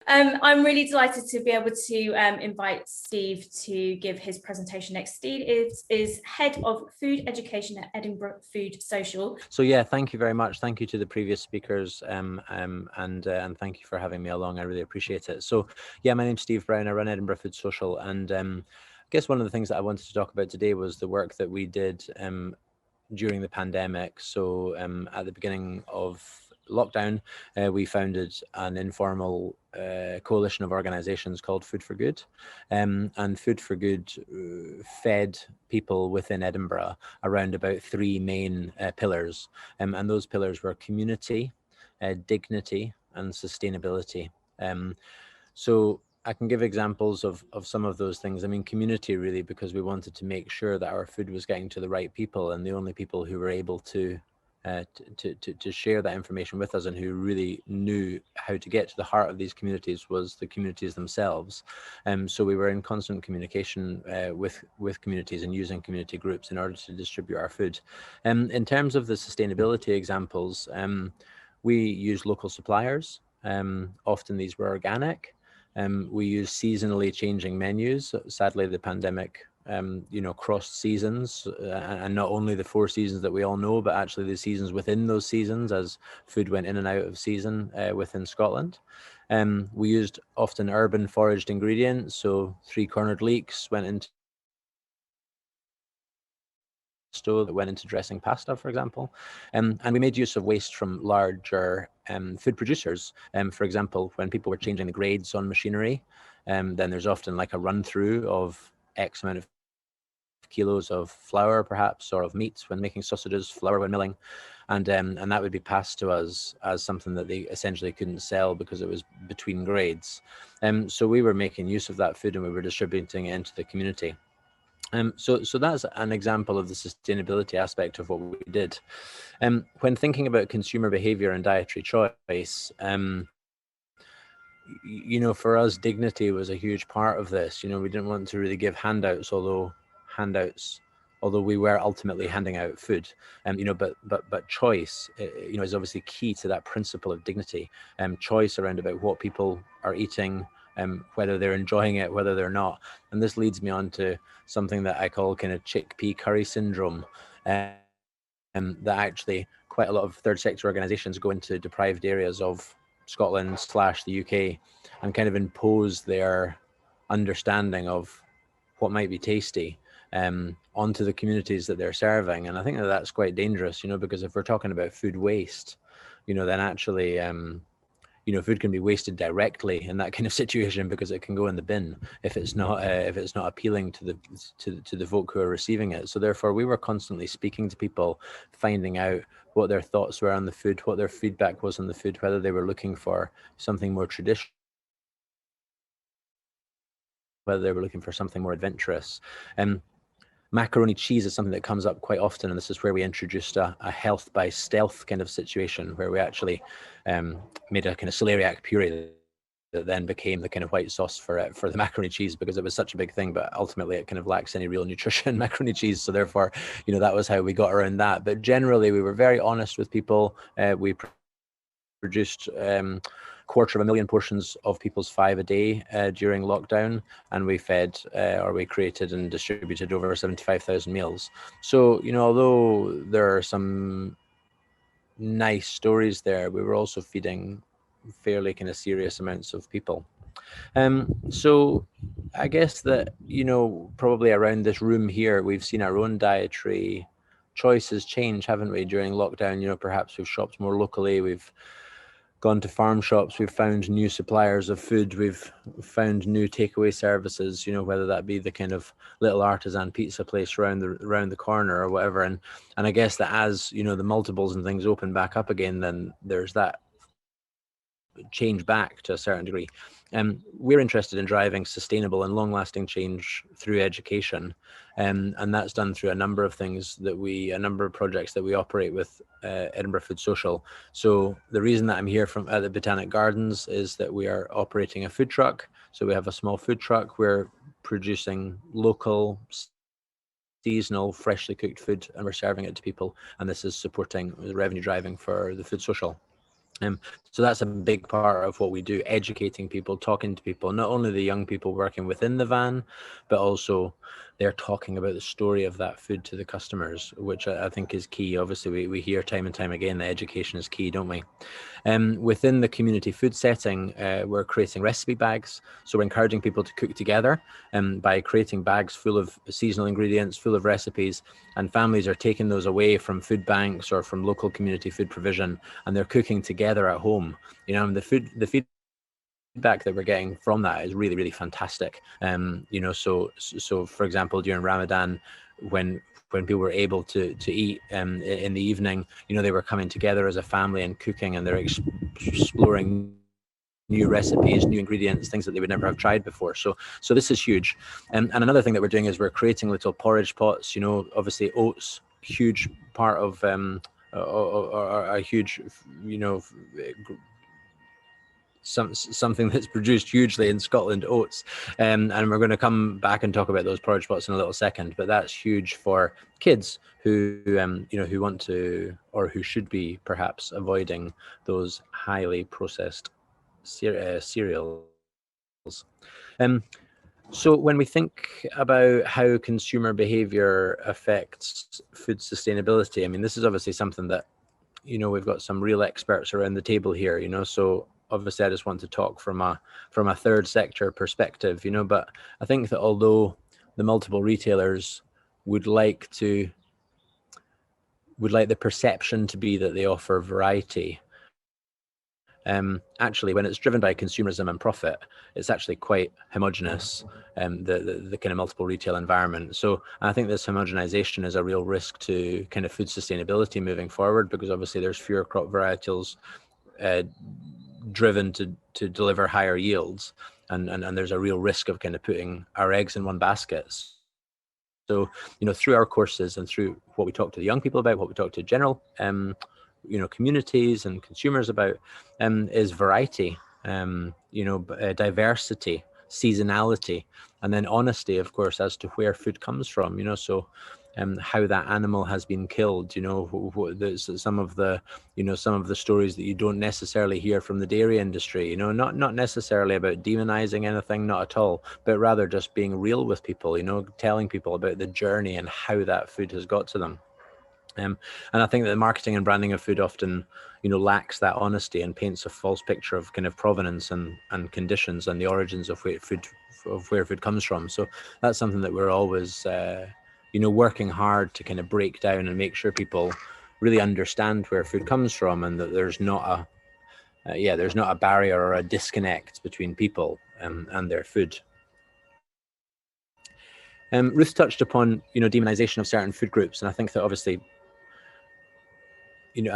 I'm really delighted to be able to invite Steve to give his presentation next. Steve is Head of Food Education at Edinburgh Food Social. So yeah, thank you very much. Thank you to the previous speakers and thank you for having me along. I really appreciate it. So yeah, my name's Steve Brown. I run Edinburgh Food Social, and I guess one of the things that I wanted to talk about today was the work that we did during the pandemic. So at the beginning of lockdown, we founded an informal coalition of organizations called Food for Good, and Food for Good fed people within Edinburgh around about three main pillars, and those pillars were community, dignity, and sustainability. So I can give examples of some of those things. I mean, community really, because we wanted to make sure that our food was getting to the right people, and the only people who were able to share that information with us and who really knew how to get to the heart of these communities was the communities themselves. So we were in constant communication with communities and using community groups in order to distribute our food. In terms of the sustainability examples, we used local suppliers. Often these were organic. We use seasonally changing menus. Sadly, the pandemic, crossed seasons, and not only the 4 seasons that we all know, but actually the seasons within those seasons as food went in and out of season within Scotland. We used often urban foraged ingredients, so 3-cornered leeks went into stove that went into dressing pasta, for example. And we made use of waste from larger food producers. For example, when people were changing the grades on machinery, then there's often like a run through of X amount of kilos of flour, perhaps, or of meat when making sausages, flour when milling, and that would be passed to us as something that they essentially couldn't sell because it was between grades. So we were making use of that food and we were distributing it into the community. So that's an example of the sustainability aspect of what we did. When thinking about consumer behavior and dietary choice, for us, dignity was a huge part of this. We didn't want to really give handouts, although we were ultimately handing out food. But choice, is obviously key to that principle of dignity. Choice around about what people are eating, whether they're enjoying it, whether they're not. And this leads me on to something that I call kind of chickpea curry syndrome, that actually quite a lot of third sector organizations go into deprived areas of Scotland / the UK and kind of impose their understanding of what might be tasty onto the communities that they're serving. And I think that that's quite dangerous, because if we're talking about food waste, then actually food can be wasted directly in that kind of situation because it can go in the bin if it's not appealing to the folk who are receiving it. So therefore, we were constantly speaking to people, finding out what their thoughts were on the food, what their feedback was on the food, whether they were looking for something more traditional, whether they were looking for something more adventurous. Macaroni cheese is something that comes up quite often, and this is where we introduced a health by stealth kind of situation where we actually made a kind of celeriac puree that then became the kind of white sauce for the macaroni cheese, because it was such a big thing, but ultimately it kind of lacks any real nutrition, macaroni cheese. So therefore, that was how we got around that. But generally, we were very honest with people. We produced 250,000 portions of People's 5 a day during lockdown, and we fed or we created and distributed over 75,000 meals. So, although there are some nice stories there, we were also feeding fairly kind of serious amounts of people. So I guess that, probably around this room here, we've seen our own dietary choices change, haven't we, during lockdown? Perhaps we've shopped more locally, we've gone to farm shops, we've found new suppliers of food, we've found new takeaway services, whether that be the kind of little artisan pizza place around the corner or whatever. And I guess that as, the multiples and things open back up again, then there's that change back to a certain degree. We're interested in driving sustainable and long-lasting change through education, and that's done through a number of projects that we operate with Edinburgh Food Social. So the reason that I'm here at the Botanic Gardens is that we are operating a food truck. So we have a small food truck. We're producing local, seasonal, freshly cooked food, and we're serving it to people. And this is supporting the revenue driving for the Food Social. So that's a big part of what we do, educating people, talking to people, not only the young people working within the van, but also they're talking about the story of that food to the customers, which I think is key. Obviously, we hear time and time again that education is key, don't we? Within the community food setting, we're creating recipe bags. So we're encouraging people to cook together by creating bags full of seasonal ingredients, full of recipes, and families are taking those away from food banks or from local community food provision, and they're cooking together at home. You know, the feedback that we're getting from that is really, really fantastic. You know, so for example, during Ramadan, when people were able to eat in the evening, you know, they were coming together as a family and cooking, and they're exploring new recipes, new ingredients, things that they would never have tried before. So this is huge. And another thing that we're doing is we're creating little porridge pots. You know, obviously oats, huge part of a huge, you know, something that's produced hugely in Scotland, oats, and we're going to come back and talk about those porridge pots in a little second. But that's huge for kids who you know, who want to, or who should be perhaps avoiding those highly processed cereals. So when we think about how consumer behavior affects food sustainability, I mean, this is obviously something that, you know, we've got some real experts around the table here, you know, so obviously I just want to talk from a third sector perspective, you know, but I think that although the multiple retailers would like the perception to be that they offer variety, actually, when it's driven by consumerism and profit, it's actually quite homogenous, the kind of multiple retail environment. So I think this homogenization is a real risk to kind of food sustainability moving forward, because obviously there's fewer crop varietals driven to deliver higher yields, and there's a real risk of kind of putting our eggs in one basket. So, you know, through our courses and through what we talk to the young people about, what we talk to general you know, communities and consumers about, is variety, you know, diversity, seasonality, and then honesty, of course, as to where food comes from, you know, so how that animal has been killed, you know, some of the, you know, some of the stories that you don't necessarily hear from the dairy industry, you know, not necessarily about demonizing anything, not at all, but rather just being real with people, you know, telling people about the journey and how that food has got to them. And I think that the marketing and branding of food often, you know, lacks that honesty and paints a false picture of kind of provenance and conditions and the origins of where food comes from. So that's something that we're always, you know, working hard to kind of break down and make sure people really understand where food comes from, and that there's not there's not a barrier or a disconnect between people and their food. Ruth touched upon, you know, demonization of certain food groups, and I think that obviously, you know,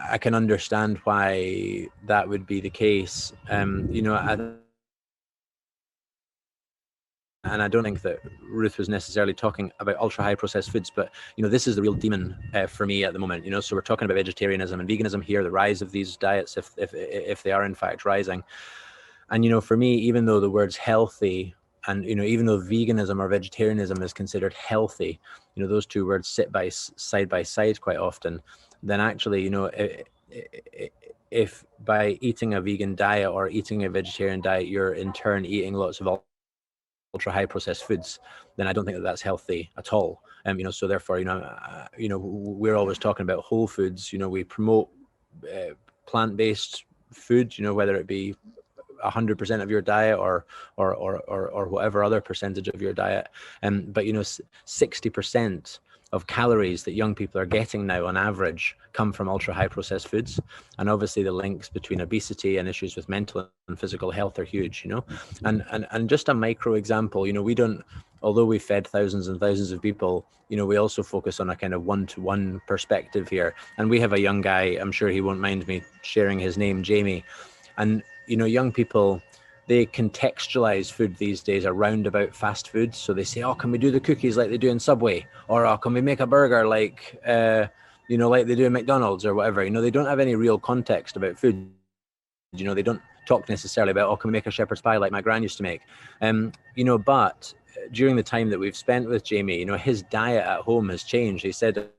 I can understand why that would be the case. You know, and I don't think that Ruth was necessarily talking about ultra high processed foods, but, you know, this is the real demon for me at the moment, you know, so we're talking about vegetarianism and veganism here, the rise of these diets, if they are in fact rising. And, you know, for me, even though the words healthy, and, you know, even though veganism or vegetarianism is considered healthy, you know, those two words sit side by side quite often, then actually, you know, if by eating a vegan diet or eating a vegetarian diet, you're in turn eating lots of ultra high processed foods, then I don't think that that's healthy at all. You know, so therefore, you know, we're always talking about whole foods. You know, we promote plant-based food, you know, whether it be 100% of your diet or whatever other percentage of your diet. But, you know, 60% of calories that young people are getting now on average come from ultra high processed foods. And obviously the links between obesity and issues with mental and physical health are huge, you know. And just a micro example, you know, we don't, although we fed thousands and thousands of people, you know, we also focus on a kind of one-to-one perspective here. And we have a young guy, I'm sure he won't mind me sharing his name, Jamie. And, you know, young people, they contextualize food these days around about fast food. So they say, oh, can we do the cookies like they do in Subway? Or, oh, can we make a burger like, you know, like they do in McDonald's or whatever? You know, they don't have any real context about food. You know, they don't talk necessarily about, oh, can we make a shepherd's pie like my gran used to make? You know, but during the time that we've spent with Jamie, you know, his diet at home has changed. He said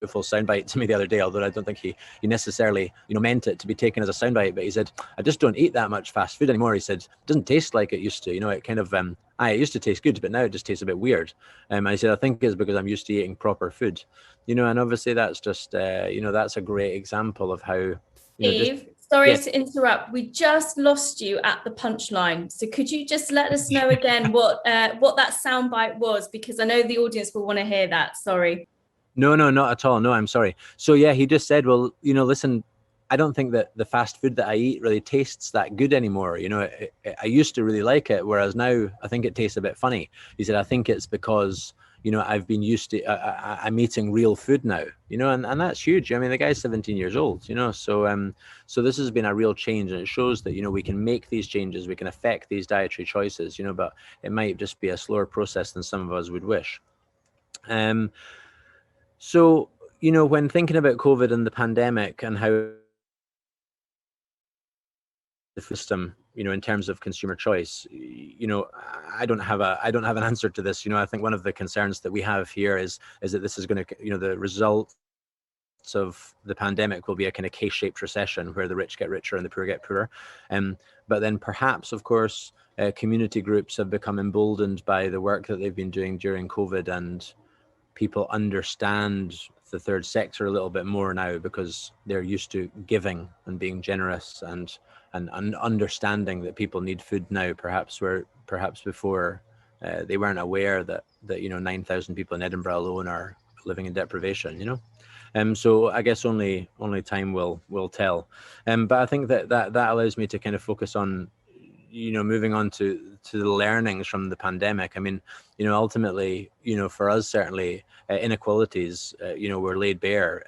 beautiful soundbite to me the other day, although I don't think he necessarily, meant it to be taken as a soundbite. But he said, "I just don't eat that much fast food anymore." He said, "It doesn't taste like it used to. It kind of, it used to taste good, but now it just tastes a bit weird." And he said, "I think it's because I'm used to eating proper food." And obviously that's just, that's a great example of how, Steve, sorry to interrupt. We just lost you at the punchline. So could you just let us know again what that soundbite was? Because I know the audience will want to hear that. Sorry. No, not at all. No, I'm sorry. So yeah, he just said, well, listen, I don't think that the fast food that I eat really tastes that good anymore. I used to really like it, whereas now I think it tastes a bit funny. He said, I think it's because, I've been used to, I'm eating real food now, and that's huge. I mean, the guy's 17 years old, so this has been a real change, and it shows that, we can make these changes, we can affect these dietary choices, but it might just be a slower process than some of us would wish. So, when thinking about COVID and the pandemic and how the system, in terms of consumer choice, I don't have an answer to this. I think one of the concerns that we have here is that this is going to, the results of the pandemic will be a kind of K-shaped recession where the rich get richer and the poor get poorer. But then perhaps, of course, community groups have become emboldened by the work that they've been doing during COVID, and people understand the third sector a little bit more now because they're used to giving and being generous and understanding that people need food now, perhaps before they weren't aware that 9,000 people in Edinburgh alone are living in deprivation. So I guess only time will tell. But I think that allows me to kind of focus on moving on to the learnings from the pandemic. I mean, ultimately, for us, certainly inequalities, were laid bare,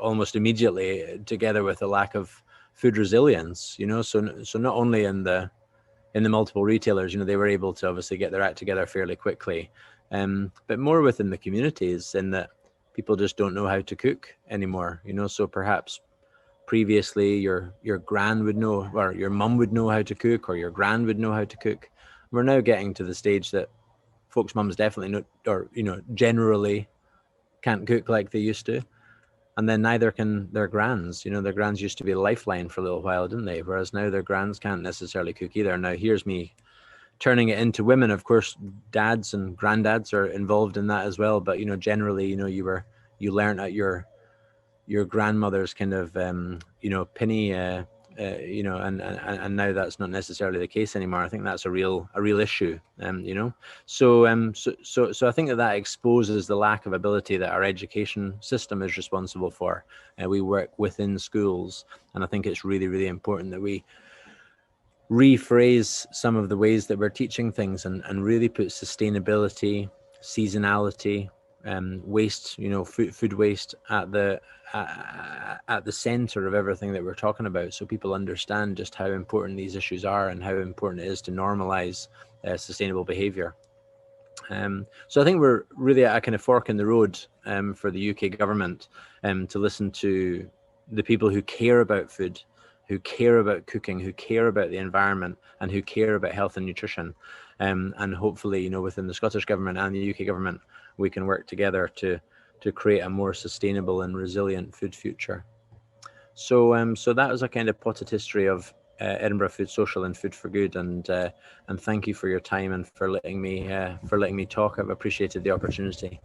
almost immediately, together with a lack of food resilience, so not only in the multiple retailers, they were able to obviously get their act together fairly quickly, but more within the communities, in that people just don't know how to cook anymore, so perhaps previously your gran would know, or your mum would know how to cook, or your gran would know how to cook. We're now getting to the stage that folks' mums definitely know, or generally can't cook like they used to, and then neither can their grans. Their grans used to be a lifeline for a little while, didn't they? Whereas now their grans can't necessarily cook either. Now here's me turning it into women. Of course, dads and granddads are involved in that as well, but generally, you learn at your grandmother's kind of penny, and now that's not necessarily the case anymore. I think that's a real issue, so I think that exposes the lack of ability that our education system is responsible for. We work within schools, and I think it's really, really important that we rephrase some of the ways that we're teaching things, and really put sustainability, seasonality, waste, food waste at the center of everything that we're talking about, so people understand just how important these issues are and how important it is to normalize sustainable behavior. So I think we're really at a kind of fork in the road for the UK government, to listen to the people who care about food, who care about cooking, who care about the environment, and who care about health and nutrition. And hopefully, within the Scottish government and the UK government, we can work together to create a more sustainable and resilient food future. So so that was a kind of potted history of Edinburgh Food Social and Food for Good, and thank you for your time and for letting me talk. I've appreciated the opportunity.